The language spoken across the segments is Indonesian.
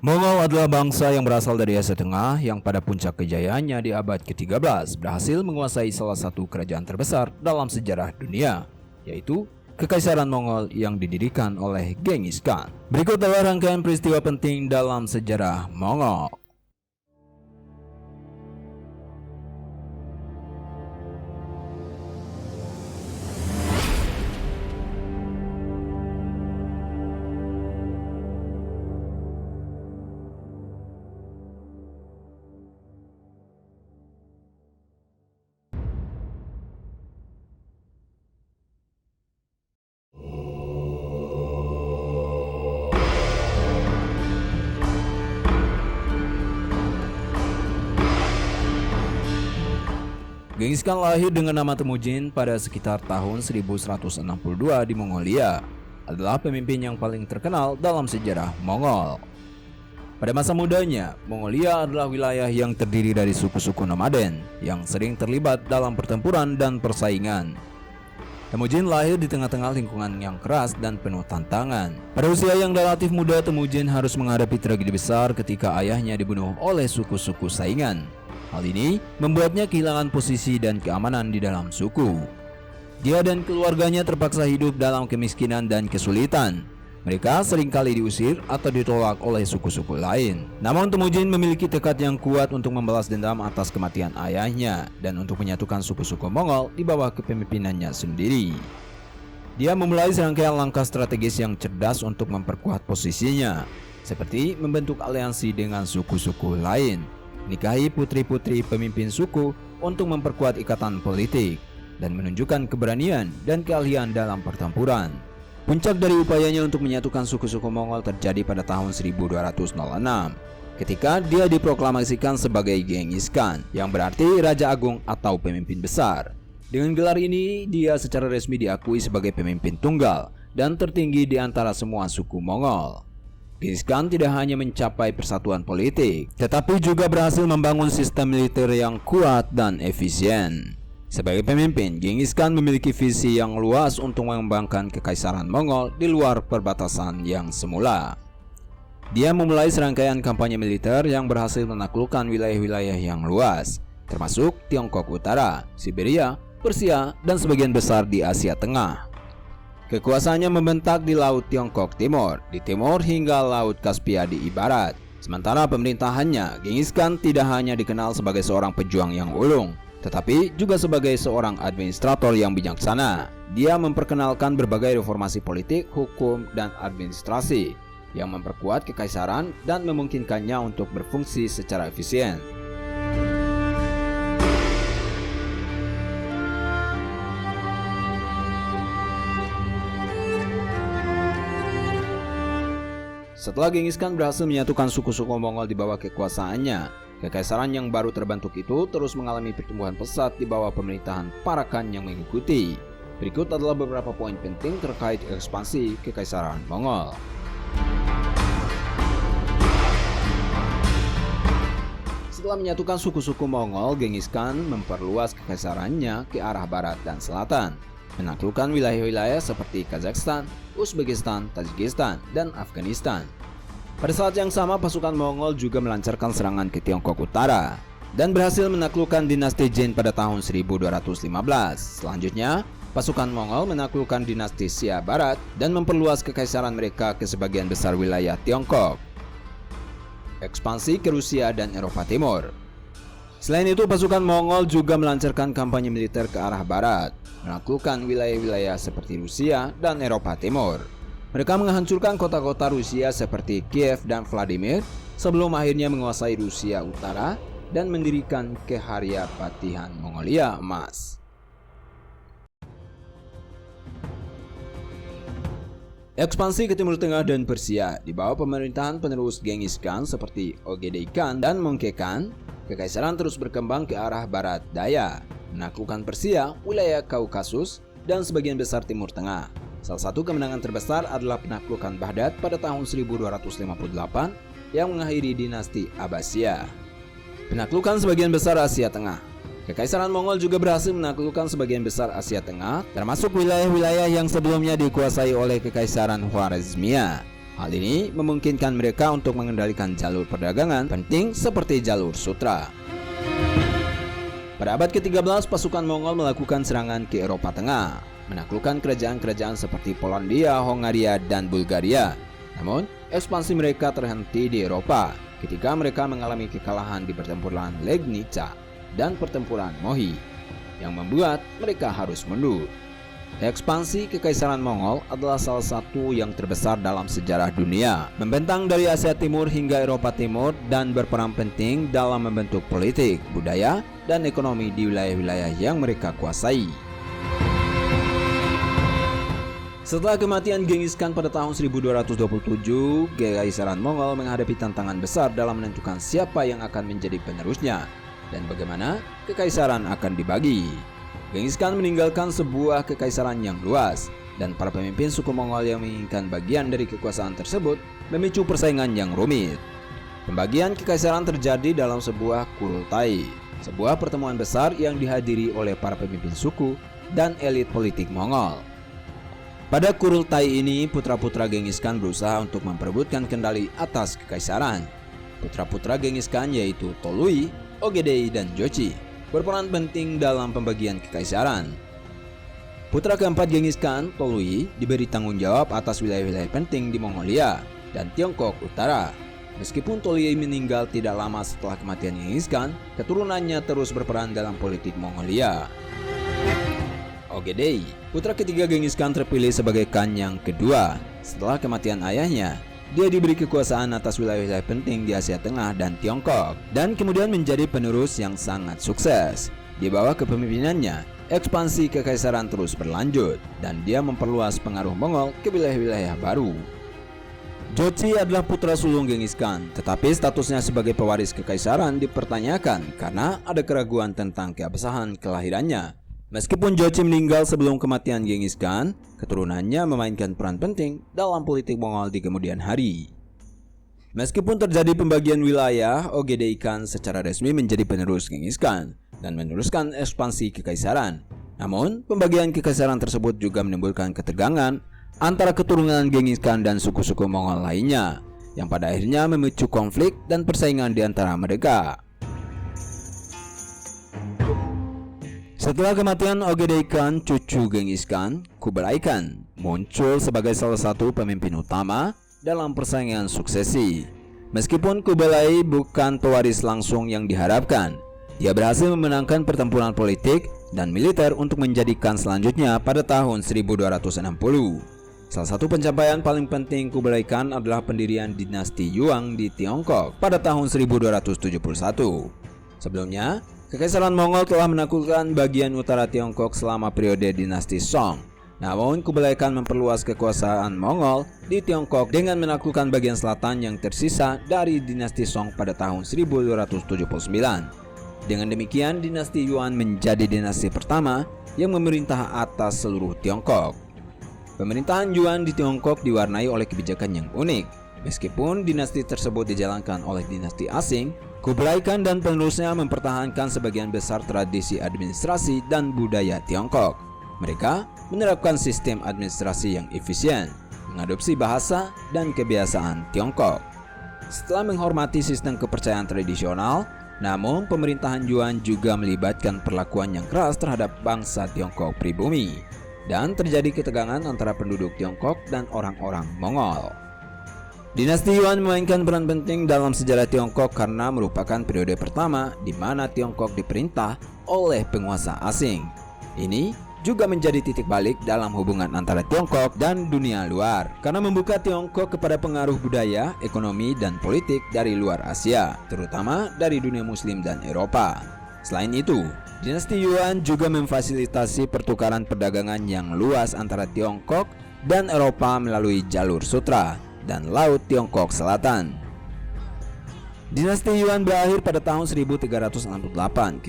Mongol adalah bangsa yang berasal dari Asia Tengah yang pada puncak kejayaannya di abad ke-13 berhasil menguasai salah satu kerajaan terbesar dalam sejarah dunia, yaitu Kekaisaran Mongol yang didirikan oleh Genghis Khan. Berikut adalah rangkaian peristiwa penting dalam sejarah Mongol. Genghis Khan lahir dengan nama Temujin pada sekitar tahun 1162 di Mongolia. Adalah pemimpin yang paling terkenal dalam sejarah Mongol. Pada masa mudanya, Mongolia adalah wilayah yang terdiri dari suku-suku nomaden yang sering terlibat dalam pertempuran dan persaingan. Temujin lahir di tengah-tengah lingkungan yang keras dan penuh tantangan. Pada usia yang relatif muda, Temujin harus menghadapi tragedi besar ketika ayahnya dibunuh oleh suku-suku saingan. Hal ini membuatnya kehilangan posisi dan keamanan di dalam suku. Dia dan keluarganya terpaksa hidup dalam kemiskinan dan kesulitan. Mereka seringkali diusir atau ditolak oleh suku-suku lain. Namun Temujin memiliki tekad yang kuat untuk membalas dendam atas kematian ayahnya dan untuk menyatukan suku-suku Mongol di bawah kepemimpinannya sendiri. Dia memulai serangkaian langkah strategis yang cerdas untuk memperkuat posisinya, seperti membentuk aliansi dengan suku-suku lain, nikahi putri-putri pemimpin suku untuk memperkuat ikatan politik, dan menunjukkan keberanian dan keahlian dalam pertempuran. Puncak dari upayanya untuk menyatukan suku-suku Mongol terjadi pada tahun 1206, ketika dia diproklamasikan sebagai Genghis Khan, yang berarti Raja Agung atau pemimpin besar. Dengan gelar ini, dia secara resmi diakui sebagai pemimpin tunggal dan tertinggi di antara semua suku Mongol. Genghis Khan tidak hanya mencapai persatuan politik, tetapi juga berhasil membangun sistem militer yang kuat dan efisien. Sebagai pemimpin, Genghis Khan memiliki visi yang luas untuk mengembangkan kekaisaran Mongol di luar perbatasan yang semula. Dia memulai serangkaian kampanye militer yang berhasil menaklukkan wilayah-wilayah yang luas, termasuk Tiongkok Utara, Siberia, Persia, dan sebagian besar di Asia Tengah. Kekuasaannya membentak di Laut Tiongkok Timur, di timur hingga Laut Kaspia di barat. Sementara pemerintahannya, Genghis Khan tidak hanya dikenal sebagai seorang pejuang yang ulung, tetapi juga sebagai seorang administrator yang bijaksana. Dia memperkenalkan berbagai reformasi politik, hukum, dan administrasi yang memperkuat kekaisaran dan memungkinkannya untuk berfungsi secara efisien. Setelah Genghis Khan berhasil menyatukan suku-suku Mongol di bawah kekuasaannya, kekaisaran yang baru terbentuk itu terus mengalami pertumbuhan pesat di bawah pemerintahan para Khan yang mengikuti. Berikut adalah beberapa poin penting terkait ekspansi kekaisaran Mongol. Setelah menyatukan suku-suku Mongol, Genghis Khan memperluas kekaisarannya ke arah barat dan selatan, menaklukkan wilayah-wilayah seperti Kazakhstan, Uzbekistan, Tajikistan, dan Afghanistan. Pada saat yang sama, pasukan Mongol juga melancarkan serangan ke Tiongkok Utara dan berhasil menaklukkan dinasti Jin pada tahun 1215. Selanjutnya, pasukan Mongol menaklukkan dinasti Xia Barat dan memperluas kekaisaran mereka ke sebagian besar wilayah Tiongkok. Ekspansi ke Rusia dan Eropa Timur. Selain itu, pasukan Mongol juga melancarkan kampanye militer ke arah barat, menaklukkan wilayah-wilayah seperti Rusia dan Eropa Timur. Mereka menghancurkan kota-kota Rusia seperti Kiev dan Vladimir sebelum akhirnya menguasai Rusia Utara dan mendirikan Kehariapatihan Mongolia Emas. Ekspansi ke Timur Tengah dan Persia di bawah pemerintahan penerus Genghis Khan seperti Ogedei Khan dan Mongke Khan, kekaisaran terus berkembang ke arah barat daya, menaklukkan Persia, wilayah Kaukasus, dan sebagian besar Timur Tengah. Salah satu kemenangan terbesar adalah penaklukan Baghdad pada tahun 1258 yang mengakhiri dinasti Abbasiyah. Penaklukan sebagian besar Asia Tengah. Kekaisaran Mongol juga berhasil menaklukkan sebagian besar Asia Tengah, termasuk wilayah-wilayah yang sebelumnya dikuasai oleh Kekaisaran Khwarezmia. Hal ini memungkinkan mereka untuk mengendalikan jalur perdagangan penting seperti jalur sutra. Pada abad ke-13, pasukan Mongol melakukan serangan ke Eropa Tengah, menaklukkan kerajaan-kerajaan seperti Polandia, Hongaria, dan Bulgaria. Namun, ekspansi mereka terhenti di Eropa ketika mereka mengalami kekalahan di pertempuran Legnica dan pertempuran Mohi, yang membuat mereka harus mundur. Ekspansi Kekaisaran Mongol adalah salah satu yang terbesar dalam sejarah dunia, membentang dari Asia Timur hingga Eropa Timur dan berperan penting dalam membentuk politik, budaya, dan ekonomi di wilayah-wilayah yang mereka kuasai. Setelah kematian Genghis Khan pada tahun 1227, Kekaisaran Mongol menghadapi tantangan besar dalam menentukan siapa yang akan menjadi penerusnya dan bagaimana kekaisaran akan dibagi. Genghis Khan meninggalkan sebuah kekaisaran yang luas, dan para pemimpin suku Mongol yang menginginkan bagian dari kekuasaan tersebut memicu persaingan yang rumit. Pembagian kekaisaran terjadi dalam sebuah kurultai, sebuah pertemuan besar yang dihadiri oleh para pemimpin suku dan elit politik Mongol. Pada kurultai ini, putra-putra Genghis Khan berusaha untuk memperebutkan kendali atas kekaisaran. Putra-putra Genghis Khan yaitu Tolui, Ogedei, dan Jochi berperan penting dalam pembagian kekaisaran. Putra keempat Genghis Khan, Tolui, diberi tanggung jawab atas wilayah-wilayah penting di Mongolia dan Tiongkok Utara. Meskipun Tolui meninggal tidak lama setelah kematian Genghis Khan, keturunannya terus berperan dalam politik Mongolia. Ogedei, putra ketiga Genghis Khan, terpilih sebagai Khan yang kedua. Setelah kematian ayahnya, dia diberi kekuasaan atas wilayah-wilayah penting di Asia Tengah dan Tiongkok, dan kemudian menjadi penerus yang sangat sukses. Di bawah kepemimpinannya, ekspansi kekaisaran terus berlanjut, dan dia memperluas pengaruh Mongol ke wilayah-wilayah baru. Jochi adalah putra sulung Genghis Khan, tetapi statusnya sebagai pewaris kekaisaran dipertanyakan karena ada keraguan tentang keabsahan kelahirannya. Meskipun Jochi meninggal sebelum kematian Genghis Khan, keturunannya memainkan peran penting dalam politik Mongol di kemudian hari. Meskipun terjadi pembagian wilayah, Ogedei Khan secara resmi menjadi penerus Genghis Khan dan meneruskan ekspansi kekaisaran. Namun, pembagian kekaisaran tersebut juga menimbulkan ketegangan antara keturunan Genghis Khan dan suku-suku Mongol lainnya, yang pada akhirnya memicu konflik dan persaingan di antara mereka. Setelah kematian Ogedei Khan, cucu Genghis Khan, Kublai Khan, muncul sebagai salah satu pemimpin utama dalam persaingan suksesi. Meskipun Kublai bukan pewaris langsung yang diharapkan, dia berhasil memenangkan pertempuran politik dan militer untuk menjadikan selanjutnya pada tahun 1260. Salah satu pencapaian paling penting Kublai Khan adalah pendirian dinasti Yuan di Tiongkok pada tahun 1271. Sebelumnya, Kekaisaran Mongol telah menaklukkan bagian utara Tiongkok selama periode dinasti Song. Namun, Kublai Khan memperluas kekuasaan Mongol di Tiongkok dengan menaklukkan bagian selatan yang tersisa dari dinasti Song pada tahun 1279. Dengan demikian, dinasti Yuan menjadi dinasti pertama yang memerintah atas seluruh Tiongkok. Pemerintahan Yuan di Tiongkok diwarnai oleh kebijakan yang unik. Meskipun dinasti tersebut dijalankan oleh dinasti asing, Kublai Khan dan penerusnya mempertahankan sebagian besar tradisi administrasi dan budaya Tiongkok. Mereka menerapkan sistem administrasi yang efisien, mengadopsi bahasa dan kebiasaan Tiongkok. Setelah menghormati sistem kepercayaan tradisional, namun pemerintahan Yuan juga melibatkan perlakuan yang keras terhadap bangsa Tiongkok pribumi, dan terjadi ketegangan antara penduduk Tiongkok dan orang-orang Mongol. Dinasti Yuan memainkan peran penting dalam sejarah Tiongkok karena merupakan periode pertama di mana Tiongkok diperintah oleh penguasa asing. Ini juga menjadi titik balik dalam hubungan antara Tiongkok dan dunia luar karena membuka Tiongkok kepada pengaruh budaya, ekonomi, dan politik dari luar Asia, terutama dari dunia Muslim dan Eropa. Selain itu, dinasti Yuan juga memfasilitasi pertukaran perdagangan yang luas antara Tiongkok dan Eropa melalui jalur sutra dan Laut Tiongkok Selatan. Dinasti Yuan berakhir pada tahun 1368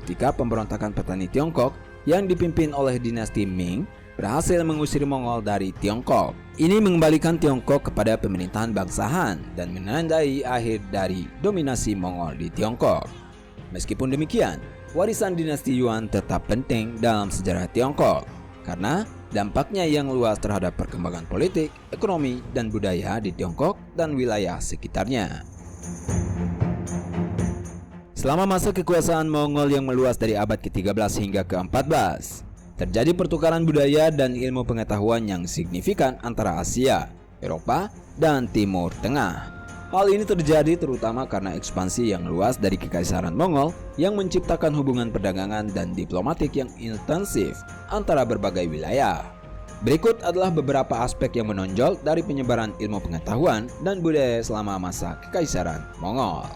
ketika pemberontakan petani Tiongkok yang dipimpin oleh dinasti Ming berhasil mengusir Mongol dari Tiongkok. Ini mengembalikan Tiongkok kepada pemerintahan bangsahan dan menandai akhir dari dominasi Mongol di Tiongkok. Meskipun demikian, warisan dinasti Yuan tetap penting dalam sejarah Tiongkok karena Dampaknya yang luas terhadap perkembangan politik, ekonomi, dan budaya di Tiongkok dan wilayah sekitarnya. Selama masa kekuasaan Mongol yang meluas dari abad ke-13 hingga ke-14, terjadi pertukaran budaya dan ilmu pengetahuan yang signifikan antara Asia, Eropa, dan Timur Tengah. Hal ini terjadi terutama karena ekspansi yang luas dari Kekaisaran Mongol yang menciptakan hubungan perdagangan dan diplomatik yang intensif antara berbagai wilayah. Berikut adalah beberapa aspek yang menonjol dari penyebaran ilmu pengetahuan dan budaya selama masa Kekaisaran Mongol.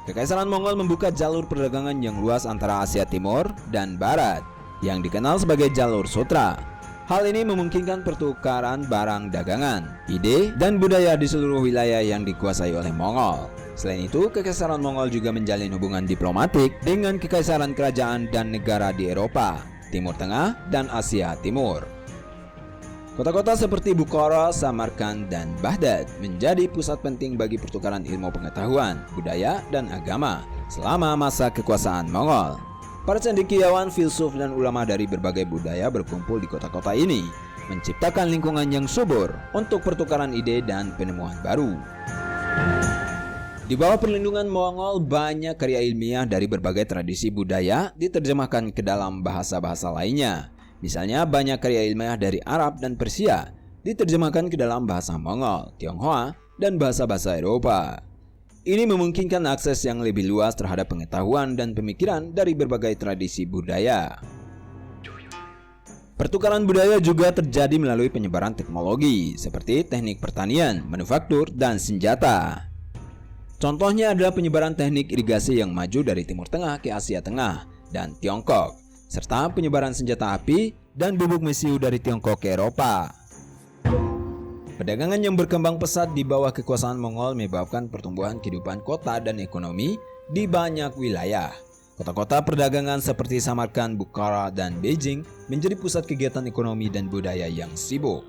Kekaisaran Mongol membuka jalur perdagangan yang luas antara Asia Timur dan Barat, yang dikenal sebagai Jalur Sutra. Hal ini memungkinkan pertukaran barang dagangan, ide, dan budaya di seluruh wilayah yang dikuasai oleh Mongol. Selain itu, Kekaisaran Mongol juga menjalin hubungan diplomatik dengan kekaisaran kerajaan dan negara di Eropa, Timur Tengah, dan Asia Timur. Kota-kota seperti Bukhara, Samarkand, dan Baghdad menjadi pusat penting bagi pertukaran ilmu pengetahuan, budaya, dan agama selama masa kekuasaan Mongol. Para cendekiawan, filsuf, dan ulama dari berbagai budaya berkumpul di kota-kota ini, menciptakan lingkungan yang subur untuk pertukaran ide dan penemuan baru. Di bawah perlindungan Mongol, banyak karya ilmiah dari berbagai tradisi budaya diterjemahkan ke dalam bahasa-bahasa lainnya. Misalnya, banyak karya ilmiah dari Arab dan Persia diterjemahkan ke dalam bahasa Mongol, Tionghoa, dan bahasa-bahasa Eropa. Ini memungkinkan akses yang lebih luas terhadap pengetahuan dan pemikiran dari berbagai tradisi budaya. Pertukaran budaya juga terjadi melalui penyebaran teknologi seperti teknik pertanian, manufaktur, dan senjata. Contohnya adalah penyebaran teknik irigasi yang maju dari Timur Tengah ke Asia Tengah dan Tiongkok, serta penyebaran senjata api dan bubuk mesiu dari Tiongkok ke Eropa. Perdagangan yang berkembang pesat di bawah kekuasaan Mongol menyebabkan pertumbuhan kehidupan kota dan ekonomi di banyak wilayah. Kota-kota perdagangan seperti Samarkand, Bukhara, dan Beijing menjadi pusat kegiatan ekonomi dan budaya yang sibuk.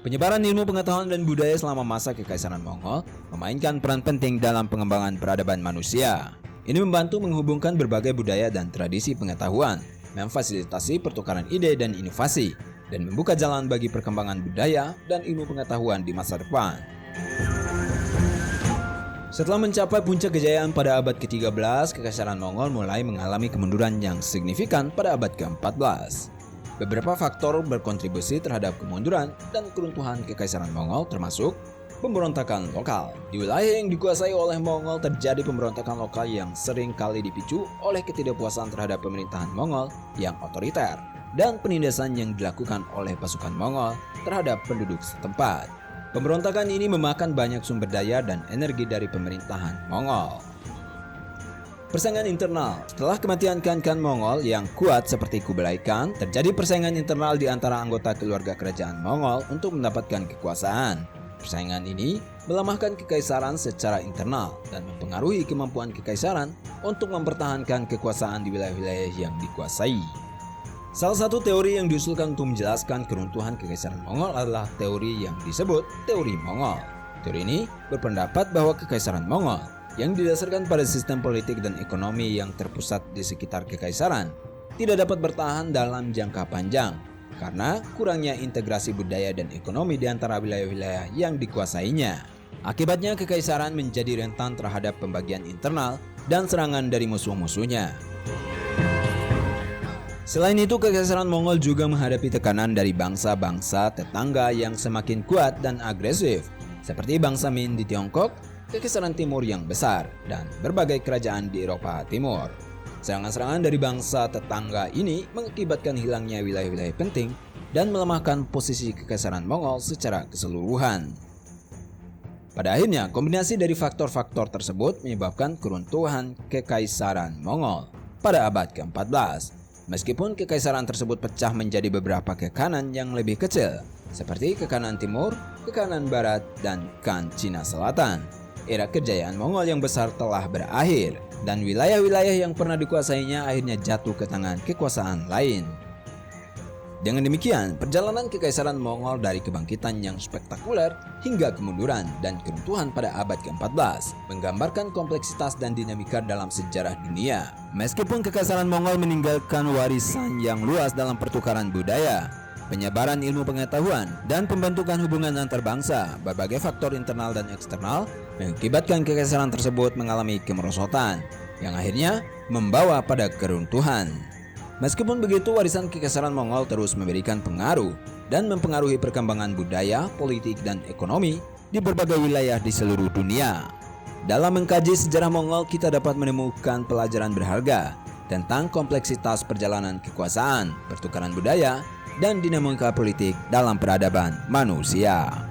Penyebaran ilmu pengetahuan dan budaya selama masa Kekaisaran Mongol memainkan peran penting dalam pengembangan peradaban manusia. Ini membantu menghubungkan berbagai budaya dan tradisi pengetahuan, memfasilitasi pertukaran ide dan inovasi, dan membuka jalan bagi perkembangan budaya dan ilmu pengetahuan di masa depan. Setelah mencapai puncak kejayaan pada abad ke-13, Kekaisaran Mongol mulai mengalami kemunduran yang signifikan pada abad ke-14. Beberapa faktor berkontribusi terhadap kemunduran dan keruntuhan Kekaisaran Mongol termasuk pemberontakan lokal. Di wilayah yang dikuasai oleh Mongol terjadi pemberontakan lokal yang sering kali dipicu oleh ketidakpuasan terhadap pemerintahan Mongol yang otoriter dan penindasan yang dilakukan oleh pasukan Mongol terhadap penduduk setempat. Pemberontakan ini memakan banyak sumber daya dan energi dari pemerintahan Mongol. Persaingan internal. Setelah kematian Khan Mongol yang kuat seperti Kublai Khan, terjadi persaingan internal di antara anggota keluarga kerajaan Mongol untuk mendapatkan kekuasaan. Persaingan ini melemahkan kekaisaran secara internal dan mempengaruhi kemampuan kekaisaran untuk mempertahankan kekuasaan di wilayah-wilayah yang dikuasai. Salah satu teori yang diusulkan untuk menjelaskan keruntuhan Kekaisaran Mongol adalah teori yang disebut teori Mongol. Teori ini berpendapat bahwa Kekaisaran Mongol yang didasarkan pada sistem politik dan ekonomi yang terpusat di sekitar kekaisaran tidak dapat bertahan dalam jangka panjang karena kurangnya integrasi budaya dan ekonomi di antara wilayah-wilayah yang dikuasainya. Akibatnya kekaisaran menjadi rentan terhadap pembagian internal dan serangan dari musuh-musuhnya. Selain itu, Kekaisaran Mongol juga menghadapi tekanan dari bangsa-bangsa tetangga yang semakin kuat dan agresif, seperti bangsa Min di Tiongkok, Kekaisaran Timur yang besar, dan berbagai kerajaan di Eropa Timur. Serangan-serangan dari bangsa tetangga ini mengakibatkan hilangnya wilayah-wilayah penting dan melemahkan posisi Kekaisaran Mongol secara keseluruhan. Pada akhirnya, kombinasi dari faktor-faktor tersebut menyebabkan keruntuhan Kekaisaran Mongol pada abad ke-14. Meskipun kekaisaran tersebut pecah menjadi beberapa kekhanan yang lebih kecil, seperti Kekhanan Timur, Kekhanan Barat, dan Khan Cina Selatan. Era kejayaan Mongol yang besar telah berakhir, dan wilayah-wilayah yang pernah dikuasainya akhirnya jatuh ke tangan kekuasaan lain. Dengan demikian, perjalanan kekaisaran Mongol dari kebangkitan yang spektakuler hingga kemunduran dan keruntuhan pada abad ke-14 menggambarkan kompleksitas dan dinamika dalam sejarah dunia. Meskipun kekaisaran Mongol meninggalkan warisan yang luas dalam pertukaran budaya, penyebaran ilmu pengetahuan, dan pembentukan hubungan antar bangsa, berbagai faktor internal dan eksternal mengakibatkan kekaisaran tersebut mengalami kemerosotan yang akhirnya membawa pada keruntuhan. Meskipun begitu, warisan kekaisaran Mongol terus memberikan pengaruh dan mempengaruhi perkembangan budaya, politik, dan ekonomi di berbagai wilayah di seluruh dunia. Dalam mengkaji sejarah Mongol, kita dapat menemukan pelajaran berharga tentang kompleksitas perjalanan kekuasaan, pertukaran budaya, dan dinamika politik dalam peradaban manusia.